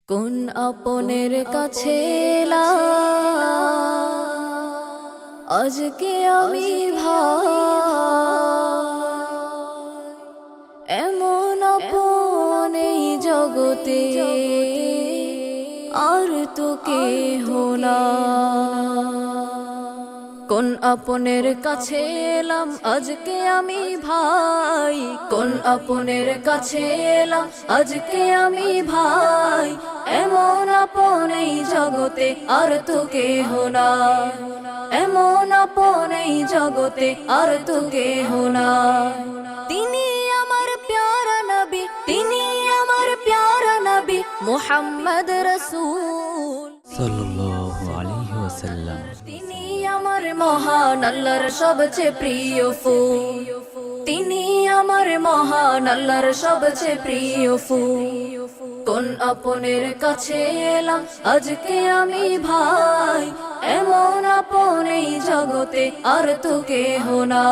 কোন আপনের কাছে আজকে আমি এমন আপন এই জগতে আর তো কেহ না। কোন আপনের কাছে এলাম আজকে আমি ভাই, কোন আপনের কাছে এলাম আজকে আমি ভাই, এমন আপন এই জগতে আর তো কেহ না, এমন আপন এই জগতে আর তো কেহ না। তিনি আমার প্যারা নবী, তিনি আমার প্যারা নবী মুহাম্মদ রাসূল সাল্লাল্লাহু আলাইহি ওয়াসাল্লাম। তিনি আমার মহান আল্লাহর সবচেয়ে প্রিয় ফুল, তিনি আমার মহান আল্লাহর সবচেয়ে প্রিয় ফুল। কোন আপনের কাছে এলাম আজকে আমি ভাই, এমন আপন এই জগতে আর তো কেহ না,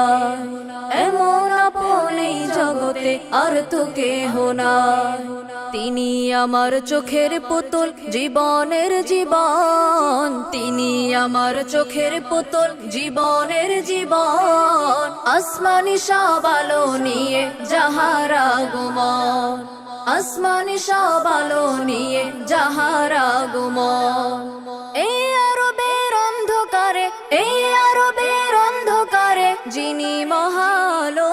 এমন আপন এই জগতে আর তো কেহ না। তিনি আমার চোখের পুতুল, জীবনের জীবন, তিনি আমার চোখের পুতুল, জীবনের জীবন। আসমানি সব আলো নিয়ে যাহার আগমন, আসমানি সব আলো নিয়ে যাহার আগমন। এই আরবের অন্ধকারে, এই আরবের অন্ধকারে যিনি মহালো,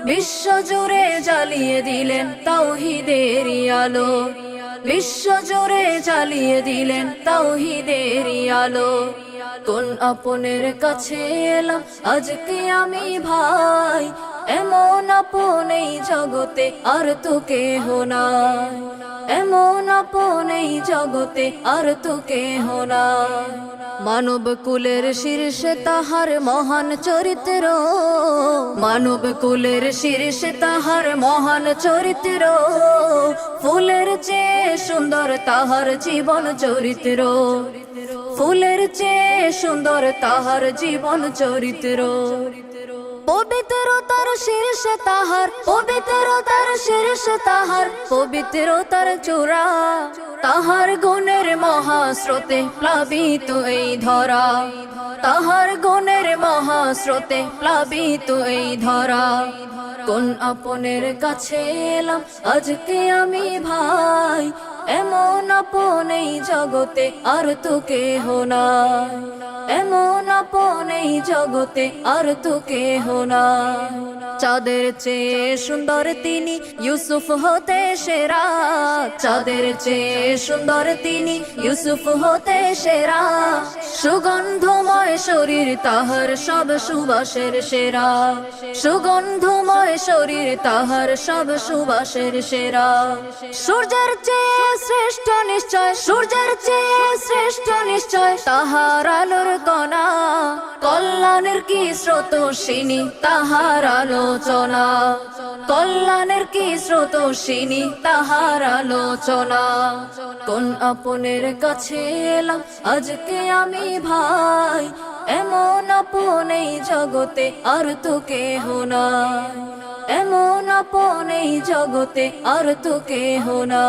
বিশ্ব জুড়ে জ্বালিয়ে দিলেন তাওহীদেরই আলো, বিশ্ব জুড়ে জ্বালিয়ে দিলেন তাওহীদেরই আলো। কোন আপনের কাছে এলাম আজকে আমি ভাই, এমন আপন এই জগতে আর তো কেহ না, এমন আপন এই জগতে আর তো কেহ না। মানব কুলের শীর্ষে তাহার মহান চরিত্র, মানব কুলের শীর্ষে তাহার মহান চরিত্র। ফুলের চেয়ে সুন্দর তাহার জীবন চরিত্র, ফুলের চেয়ে সুন্দর তাহার জীবন চরিত্র। পবিত্রতার শীর্ষে তাহার, পবিত্রতার শীর্ষে তাহার, পবিত্রতার চূড়া। তাহার গুণের মহাস্রোতে প্লাবিত এই ধরা, তাহার গুণের মহাস্রোতে প্লাবিত এই ধরা। কোন আপনের কাছে এলাম আজকে আমি ভাই, এমন আপন এই জগতে আর তো কেহ না, এমন আপন এই জগতে আর তো কেহ না। চাঁদের চেয়ে সুন্দর তিনি ইউসুফ হতে সেরা, চাঁদের চেয়ে সুন্দর তিনি ইউসুফ হতে সেরা। সুগন্ধময় শরীর তাহার সব সুবাসের সেরা, সুগন্ধময় শরীর তাহার সব সুবাসের সেরা। সূর্যের চেয়ে শ্রেষ্ঠ নিশ্চয়, সূর্যের চেয়ে শ্রেষ্ঠ নিশ্চয় তাহার আলোর কণা। কল্যাণের কি স্রোতস্বিনী তাহার আলোচনা, কল্যাণের কি স্রোতস্বিনী তাহার আলোচনা। কোন আপনের কাছে এলাম আজকে আমি ভাই, এমন আপন এই জগতে আর তো কেহ না, এমন আপন এই জগতে আর তো কেহ না।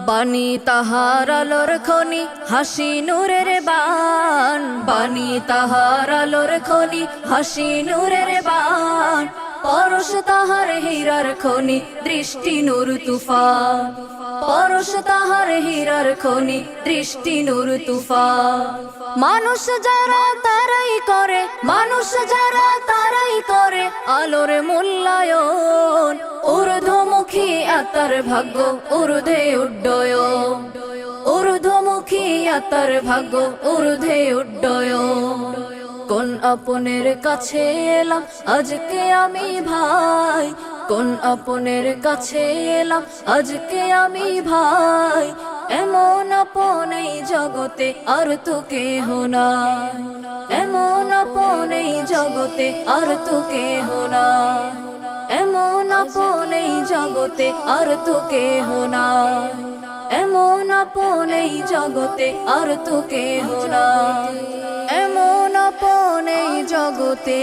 বাণী তাহার আলোর খনি, হাসি নূরের বান, বাণী তাহার আলোর খনি, হাসি নূরের বান। পরশ তাহার হীরার খনি, দৃষ্টি নূর তুফান, পরশ তাহার হীরার খনি, দৃষ্টি নূর তুফান। মানুষ যারা তারাই করে, মানুষ যারা তারাই করে আলোর মূল্যায়ন। ঊর্ধ্বমুখী আত্মার ভাগ্য ঊর্ধ্বে উড্ডয়ন, ঊর্ধ্বমুখী আত্মার ভাগ্য ঊর্ধ্বে উড্ডয়ন। কোন আপনের কাছে এলাম আজকে আমি ভাই, কোন আপনের কাছে এলাম আজকে আমি ভাই, এমন আপন এই জগতে আর তো কেহ না, এমন আপন এই জগতে আর তো কেহ না, এমন আপন এই জগতে আর তো কেহ না, এমন আপন এই জগতে আর তো কেহ না, এমন আপন এই জগতে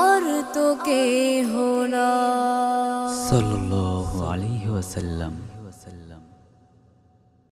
আর তো কেহ না। সাল্লাল্লাহু আলাইহি ওয়াসাল্লাম।